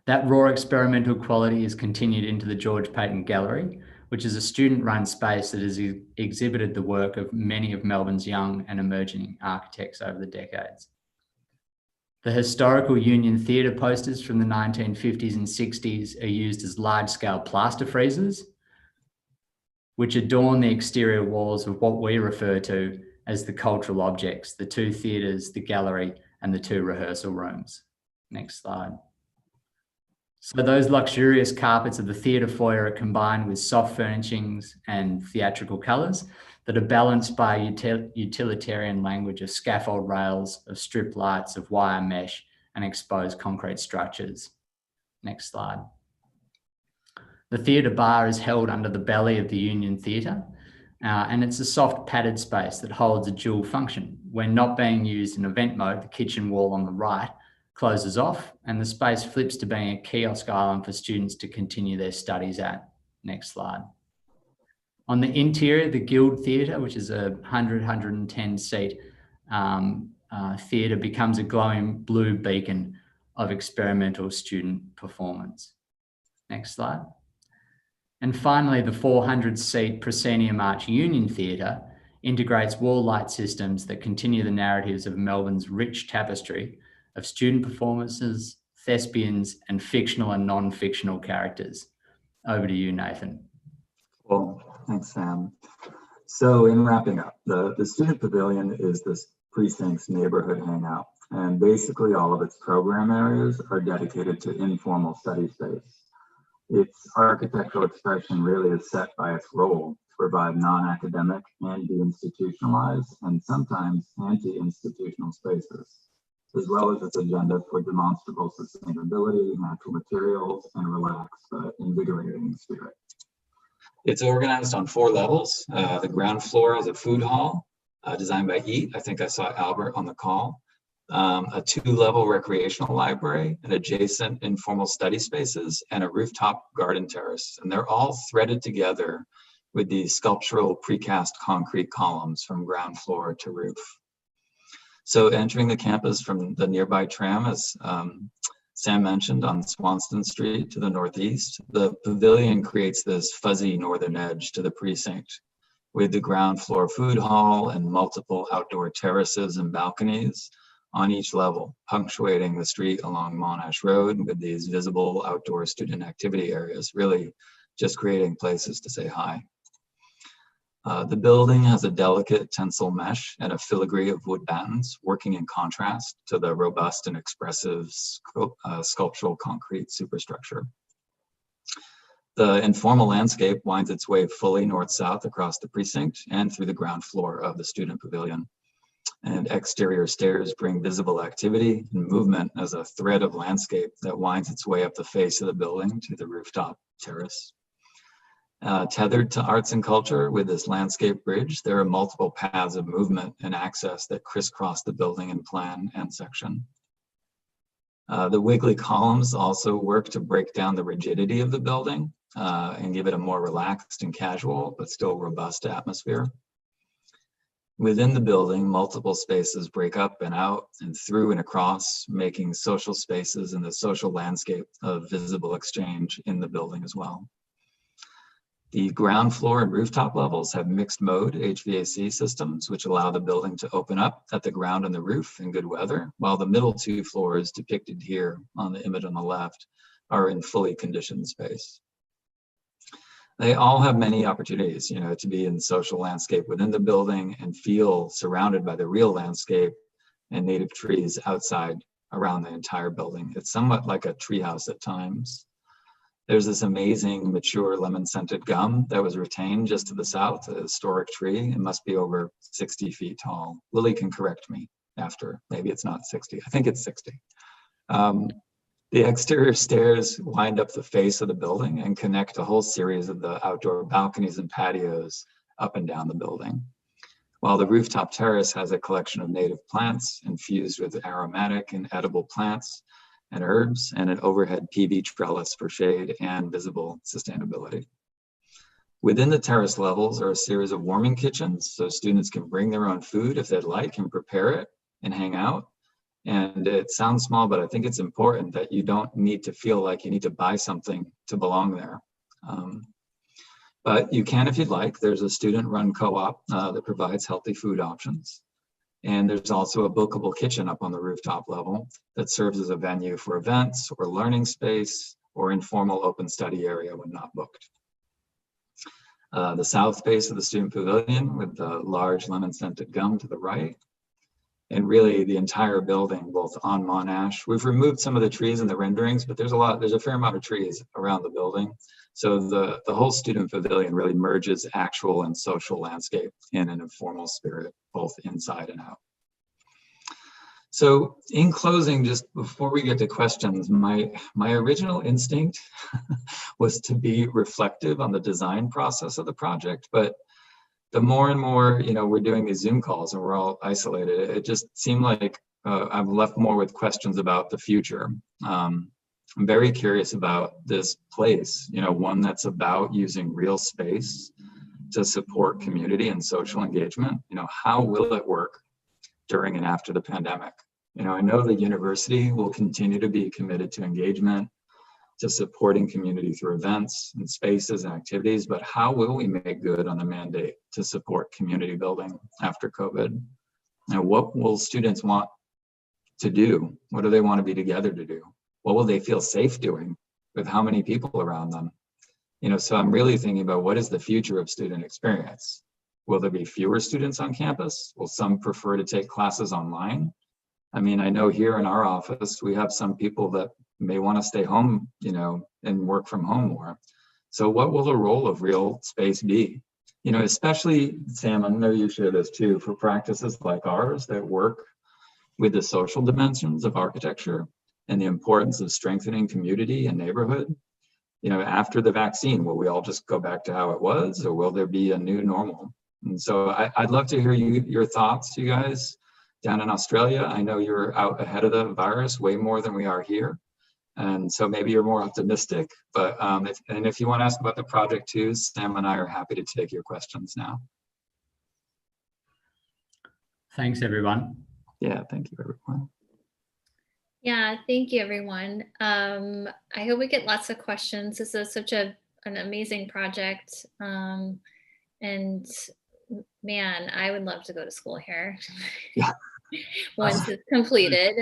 [SPEAKER 3] That raw experimental quality is continued into the George Payton Gallery, which is a student-run space that has exhibited the work of many of Melbourne's young and emerging architects over the decades. The historical Union Theatre posters from the 1950s and 60s are used as large-scale plaster freezers, which adorn the exterior walls of what we refer to as the cultural objects, the two theatres, the gallery, and the two rehearsal rooms. Next slide. So those luxurious carpets of the theatre foyer are combined with soft furnishings and theatrical colours that are balanced by utilitarian language of scaffold rails, of strip lights, of wire mesh, and exposed concrete structures. Next slide. The theatre bar is held under the belly of the Union Theatre, and it's a soft padded space that holds a dual function. When not being used in event mode, the kitchen wall on the right closes off and the space flips to being a kiosk island for students to continue their studies at. Next slide. On the interior, the Guild Theatre, which is a 110 seat theatre, becomes a glowing blue beacon of experimental student performance. Next slide. And finally, the 400 seat Proscenium Arch Union Theatre integrates wall light systems that continue the narratives of Melbourne's rich tapestry of student performances, thespians, and fictional and non-fictional characters. Over to you, Nathan.
[SPEAKER 2] Well, thanks, Sam. So in wrapping up, the student pavilion is this precinct's neighborhood hangout, and basically all of its program areas are dedicated to informal study space. Its architectural expression really is set by its role to provide non-academic and deinstitutionalized and sometimes anti-institutional spaces, as well as its agenda for demonstrable sustainability, natural materials, and relaxed but invigorating spirit. It's organized on 4 levels. The ground floor is a food hall designed by Eat. I think I saw Albert on the call. A 2-level recreational library, and adjacent informal study spaces, and a rooftop garden terrace. And they're all threaded together with these sculptural precast concrete columns from ground floor to roof. So entering the campus from the nearby tram, as Sam mentioned, on Swanston Street to the northeast, the pavilion creates this fuzzy northern edge to the precinct, with the ground floor food hall and multiple outdoor terraces and balconies on each level, punctuating the street along Monash Road with these visible outdoor student activity areas, really just creating places to say hi. The building has a delicate tensile mesh and a filigree of wood battens, working in contrast to the robust and expressive sculptural concrete superstructure. The informal landscape winds its way fully north-south across the precinct and through the ground floor of the student pavilion. And exterior stairs bring visible activity and movement as a thread of landscape that winds its way up the face of the building to the rooftop terrace. Tethered to arts and culture with this landscape bridge, there are multiple paths of movement and access that crisscross the building in plan and section. The wiggly columns also work to break down the rigidity of the building and give it a more relaxed and casual, but still robust atmosphere. Within the building, multiple spaces break up and out and through and across, making social spaces and the social landscape of visible exchange in the building as well. The ground floor and rooftop levels have mixed mode HVAC systems, which allow the building to open up at the ground and the roof in good weather, while the middle two floors depicted here on the image on the left are in fully conditioned space. They all have many opportunities, to be in social landscape within the building and feel surrounded by the real landscape and native trees outside around the entire building. It's somewhat like a treehouse at times. There's this amazing mature lemon-scented gum that was retained just to the south, a historic tree. It must be over 60 feet tall. Lily can correct me after. Maybe it's not 60. I think it's 60. The exterior stairs wind up the face of the building and connect a whole series of the outdoor balconies and patios up and down the building. While the rooftop terrace has a collection of native plants infused with aromatic and edible plants and herbs, and an overhead PV trellis for shade and visible sustainability. Within the terrace levels are a series of warming kitchens, so students can bring their own food if they'd like and prepare it and hang out. And it sounds small, but I think it's important that you don't need to feel like you need to buy something to belong there. But you can if you'd like. There's a student-run co-op that provides healthy food options. And there's also a bookable kitchen up on the rooftop level that serves as a venue for events or learning space or informal open study area when not booked. The south face of the student pavilion with the large lemon-scented gum to the right. And really the entire building, both on Monash. We've removed some of the trees in the renderings, but there's a fair amount of trees around the building. So the whole student pavilion really merges actual and social landscape in an informal spirit, both inside and out. So in closing, just before we get to questions, my original instinct was to be reflective on the design process of the project, but the more and more, we're doing these Zoom calls and we're all isolated, it just seemed like I'm left more with questions about the future. I'm very curious about this place, one that's about using real space to support community and social engagement. How will it work during and after the pandemic? I know the university will continue to be committed to engagement, to supporting community through events and spaces and activities, but how will we make good on the mandate to support community building after COVID? What will students want to do? What do they want to be together to do? What will they feel safe doing with how many people around them? So I'm really thinking about what is the future of student experience? Will there be fewer students on campus? Will some prefer to take classes online? I know here in our office, we have some people that may want to stay home, and work from home more. So what will the role of real space be? Especially, Sam, I know you share this too, for practices like ours that work with the social dimensions of architecture and the importance of strengthening community and neighborhood. After the vaccine, will we all just go back to how it was, or will there be a new normal? And so I'd love to hear your thoughts, you guys, down in Australia. I know you're out ahead of the virus way more than we are here. And so maybe you're more optimistic, but if you want to ask about the project too, Sam and I are happy to take your questions now.
[SPEAKER 3] Thanks, everyone.
[SPEAKER 2] Yeah, thank you, everyone.
[SPEAKER 1] Yeah, thank you, everyone. I hope we get lots of questions. This is such an amazing project. And man, I would love to go to school here.
[SPEAKER 2] Yeah.
[SPEAKER 1] Once it's completed.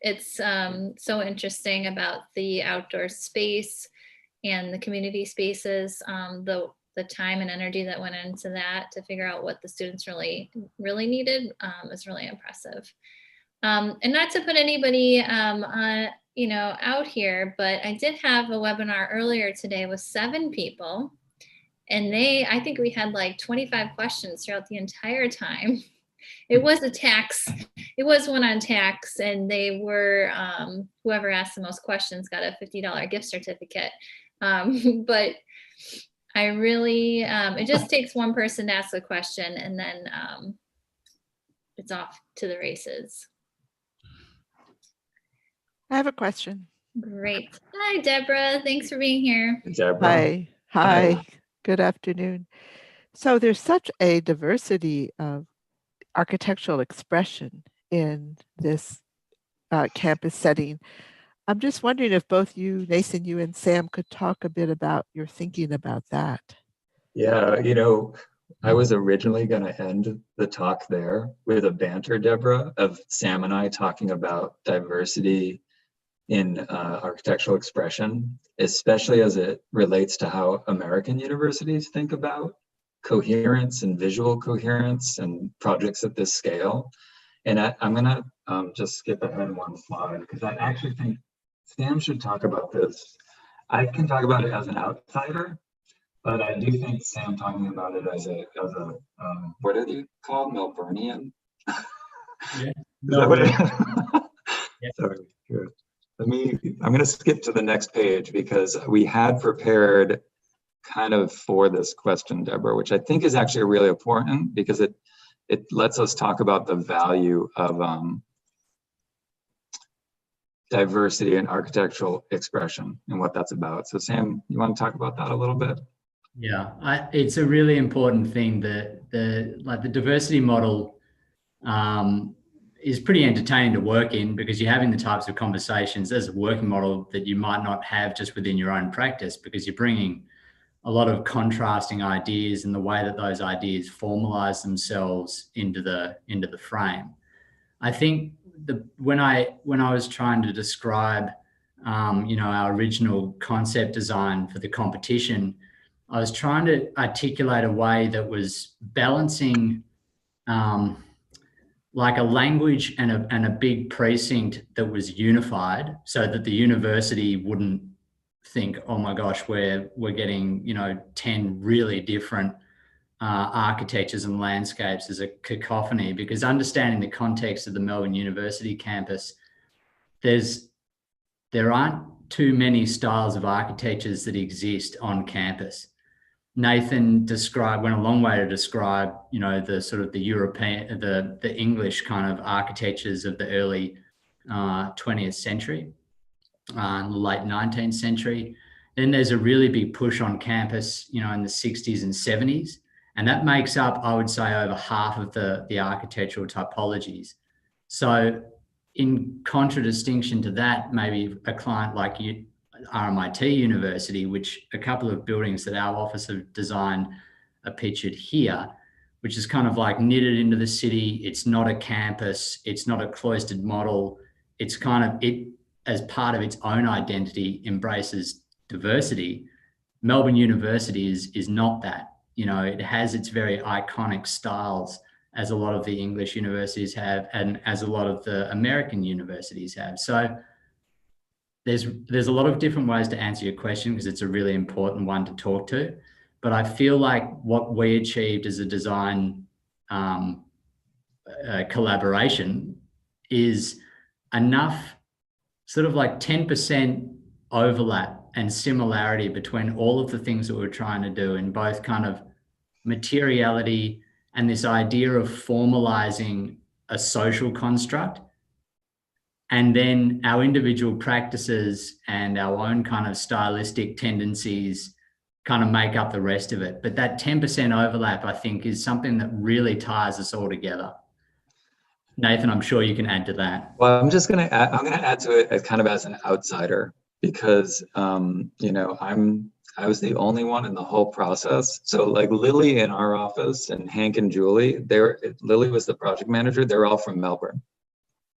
[SPEAKER 1] It's so interesting about the outdoor space and the community spaces, the time and energy that went into that to figure out what the students really needed is really impressive. And not to put anybody out here, but I did have a webinar earlier today with 7 people, and I think we had like 25 questions throughout the entire time. It was one on tax, and they were, whoever asked the most questions got a $50 gift certificate. But I really, it just takes one person to ask a question, and then it's off to the races.
[SPEAKER 4] I have a question.
[SPEAKER 1] Great. Hi, Deborah. Thanks for being here.
[SPEAKER 2] Deborah.
[SPEAKER 4] Hi. Good afternoon. So there's such a diversity of architectural expression in this campus setting. I'm just wondering if both you, Nathan, you and Sam could talk a bit about your thinking about that.
[SPEAKER 2] Yeah, I was originally going to end the talk there with a banter, Deborah, of Sam and I talking about diversity in architectural expression, especially as it relates to how American universities think about coherence and visual coherence and projects at this scale. And I'm going to just skip ahead one slide, because I actually think Sam should talk about this. I can talk about it as an outsider, but I do think Sam talking about it as a what are they called? Melburnian?
[SPEAKER 3] Yeah.
[SPEAKER 2] Yeah. Sorry. Good. I'm going to skip to the next page, because we had prepared kind of for this question, Deborah, which I think is actually really important, because it lets us talk about the value of diversity in architectural expression and what that's about. So Sam, you want to talk about that a little bit?
[SPEAKER 3] Yeah, it's a really important thing that the diversity model is pretty entertaining to work in, because you're having the types of conversations as a working model that you might not have just within your own practice, because you're bringing a lot of contrasting ideas and the way that those ideas formalize themselves into the frame. I think when I was trying to describe our original concept design for the competition, I was trying to articulate a way that was balancing like a language and a big precinct that was unified, so that the university wouldn't think, oh my gosh, we're getting 10 really different architectures and landscapes as a cacophony. Because understanding the context of the Melbourne University campus, there aren't too many styles of architectures that exist on campus. Nathan went a long way to describe, the sort of the European, the English kind of architectures of the early 20th century, and the late 19th century. Then there's a really big push on campus, in the 60s and 70s. And that makes up, I would say, over half of the architectural typologies. So in contradistinction to that, maybe a client like RMIT University, which a couple of buildings that our office have designed are pictured here, which is kind of like knitted into the city. It's not a campus. It's not a cloistered model. It's kind of, it as part of its own identity embraces diversity. Melbourne University is not that. It has its very iconic styles, as a lot of the English universities have, and as a lot of the American universities have. So there's a lot of different ways to answer your question, because it's a really important one to talk to. But I feel like what we achieved as a design collaboration is enough sort of like 10% overlap and similarity between all of the things that we're trying to do, in both kind of materiality and this idea of formalizing a social construct. And then our individual practices and our own kind of stylistic tendencies kind of make up the rest of it. But that 10% overlap, I think, is something that really ties us all together. Nathan, I'm sure you can add to that.
[SPEAKER 2] Well, I'm going to add to it as kind of as an outsider, because, I was the only one in the whole process. So like Lily in our office and Hank and Julie, Lily was the project manager. They're all from Melbourne.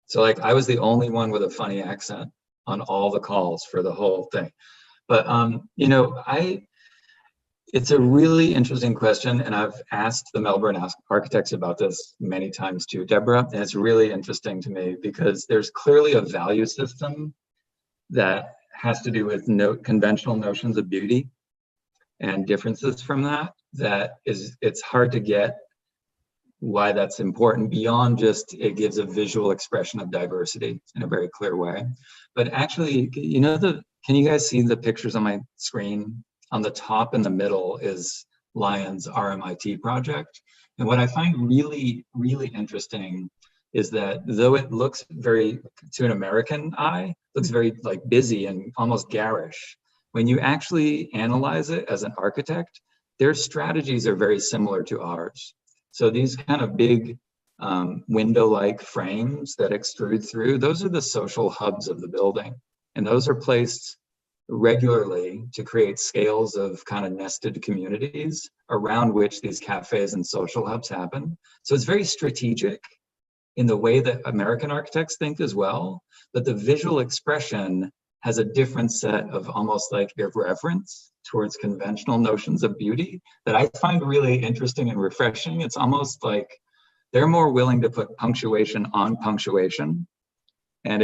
[SPEAKER 2] So like I was the only one with a funny accent on all the calls for the whole thing. But, it's a really interesting question, and I've asked the Melbourne architects about this many times too, Deborah, and it's really interesting to me, because there's clearly a value system that has to do with conventional notions of beauty and differences from that it's hard to get why that's important beyond just it gives a visual expression of diversity in a very clear way. But actually, can you guys see the pictures on my screen? On the top in the middle is Lion's RMIT project. And what I find really, really interesting is that though it looks very, to an American eye, looks very like busy and almost garish, when you actually analyze it as an architect, their strategies are very similar to ours. So these kind of big window-like frames that extrude through, those are the social hubs of the building. And those are placed regularly to create scales of kind of nested communities around which these cafes and social hubs happen. So it's very strategic in the way that American architects think as well, but the visual expression has a different set of almost like irreverence towards conventional notions of beauty that I find really interesting and refreshing. It's almost like they're more willing to put punctuation on punctuation. And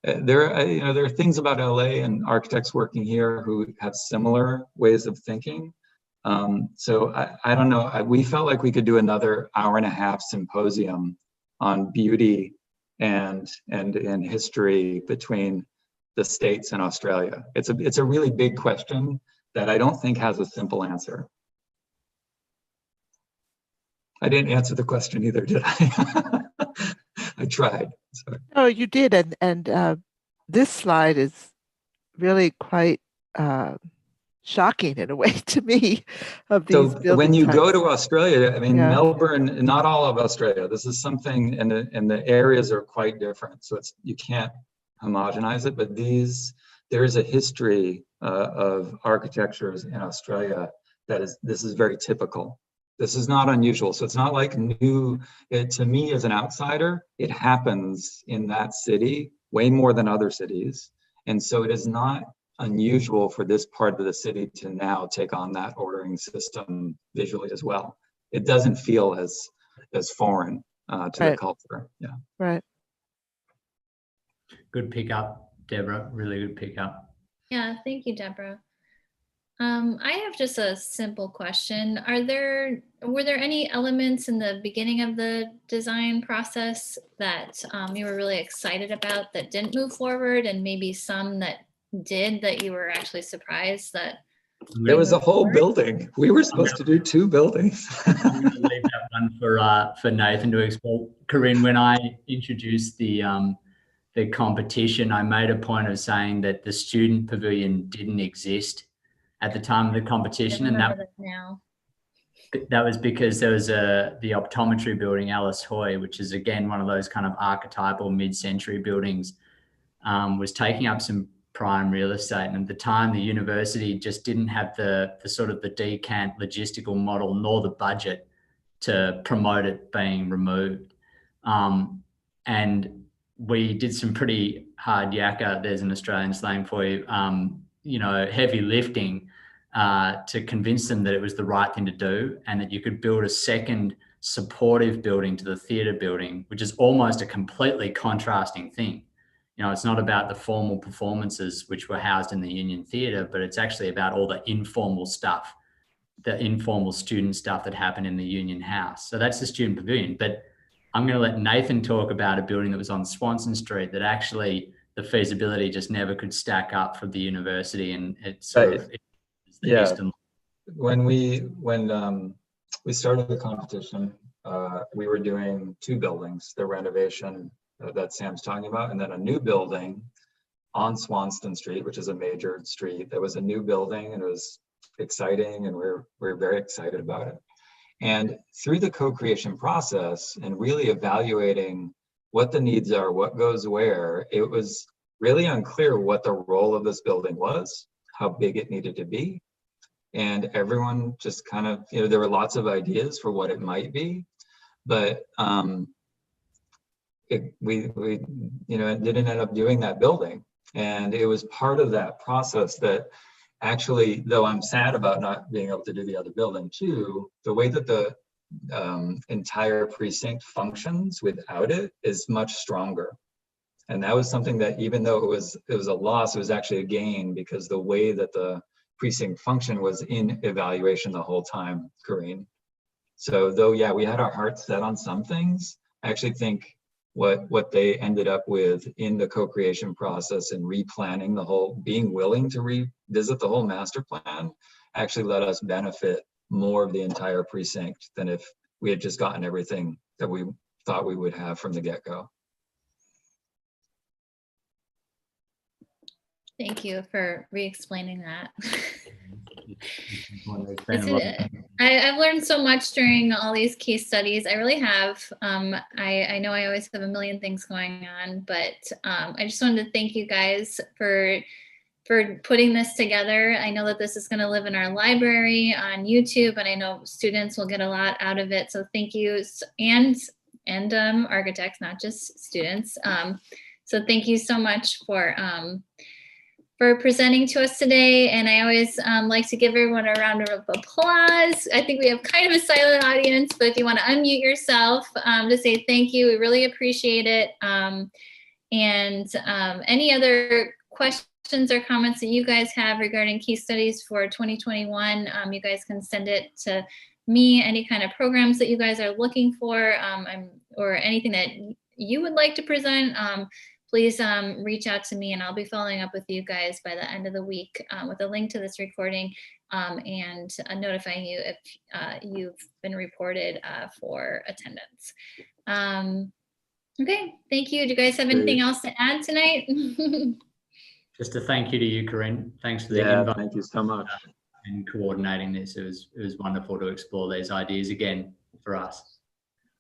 [SPEAKER 2] there are things about LA and architects working here who have similar ways of thinking. So I don't know, we felt like we could do another hour-and-a-half symposium on beauty and history between the States and Australia. It's a really big question that I don't think has a simple answer. I didn't answer the question either, did I? I tried. Sorry.
[SPEAKER 4] Oh, you did, and this slide is really quite shocking in a way to me. Of these
[SPEAKER 2] So when you
[SPEAKER 4] types.
[SPEAKER 2] go to Australia, I mean,
[SPEAKER 4] Yeah.
[SPEAKER 2] Melbourne, not all of Australia. This is something, and the areas are quite different. So you can't homogenize it, but there is a history of architectures in Australia this is very typical. This is not unusual. So it's not like new, to me as an outsider, it happens in that city way more than other cities. And so it is not unusual for this part of the city to now take on that ordering system visually as well. It doesn't feel as foreign to the culture. Yeah.
[SPEAKER 4] Right.
[SPEAKER 3] Good pickup, Deborah. Really good pickup.
[SPEAKER 1] Yeah, thank you, Deborah. I have just a simple question. Were there any elements in the beginning of the design process that you were really excited about that didn't move forward, and maybe some that did that you were actually surprised that?
[SPEAKER 2] There was a whole building. We were supposed to do 2 buildings.
[SPEAKER 3] I'm going to leave that one for Nathan to explore. Corinne, when I introduced the competition, I made a point of saying that the student pavilion didn't exist at the time of the competition, and that was because there was the optometry building, Alice Hoy, which is again one of those kind of archetypal mid-century buildings, was taking up some prime real estate, and at the time the university just didn't have the sort of the decant logistical model nor the budget to promote it being removed, and we did some pretty hard yakka, there's an Australian slang for you, heavy lifting to convince them that it was the right thing to do, and that you could build a second supportive building to the theatre building, which is almost a completely contrasting thing. It's not about the formal performances which were housed in the Union Theatre, but it's actually about all the informal stuff, the informal student stuff that happened in the Union House. So that's the student pavilion. But I'm going to let Nathan talk about a building that was on Swanston Street that actually the feasibility just never could stack up for the university, and it's sort of
[SPEAKER 2] yeah.
[SPEAKER 3] Eastern.
[SPEAKER 2] When we started the competition, we were doing 2 buildings, the renovation that Sam's talking about, and then a new building on Swanston Street, which is a major street. There was a new building, and it was exciting, and we're very excited about it. And through the co-creation process and really evaluating what the needs are, what goes where, it was really unclear what the role of this building was, how big it needed to be. And everyone just kind of, there were lots of ideas for what it might be, but we didn't end up doing that building. And it was part of that process that actually, though I'm sad about not being able to do the other building too, the way that the entire precinct functions without it is much stronger. And that was something that, even though it was a loss, it was actually a gain, because the way that the precinct function was in evaluation the whole time, Corinne. So though, yeah, we had our hearts set on some things, I actually think what they ended up with in the co-creation process and replanning the whole, being willing to revisit the whole master plan, actually let us benefit more of the entire precinct than if we had just gotten everything that we thought we would have from the get-go.
[SPEAKER 1] Thank you for re-explaining that. I've learned so much during all these case studies. I really have. I know I always have a million things going on, but I just wanted to thank you guys for putting this together. I know that this is going to live in our library on YouTube, and I know students will get a lot out of it. So thank you, and architects, not just students. So thank you so much for presenting to us today. And I always like to give everyone a round of applause. I think we have kind of a silent audience, but if you want to unmute yourself to say thank you, we really appreciate it. And any other questions or comments that you guys have regarding case studies for 2021, you guys can send it to me. Any kind of programs that you guys are looking for, or anything that you would like to present, please reach out to me, and I'll be following up with you guys by the end of the week with a link to this recording and notifying you if you've been reported for attendance. Okay, thank you. Do you guys have anything else to add tonight?
[SPEAKER 3] Just a thank you to you, Corinne. Thanks for the invite.
[SPEAKER 2] Thank you so much.
[SPEAKER 3] And coordinating this. It was wonderful to explore these ideas again for us.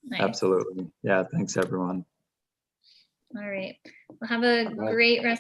[SPEAKER 1] Nice.
[SPEAKER 2] Absolutely. Yeah, thanks everyone.
[SPEAKER 1] All right. Well, have a great rest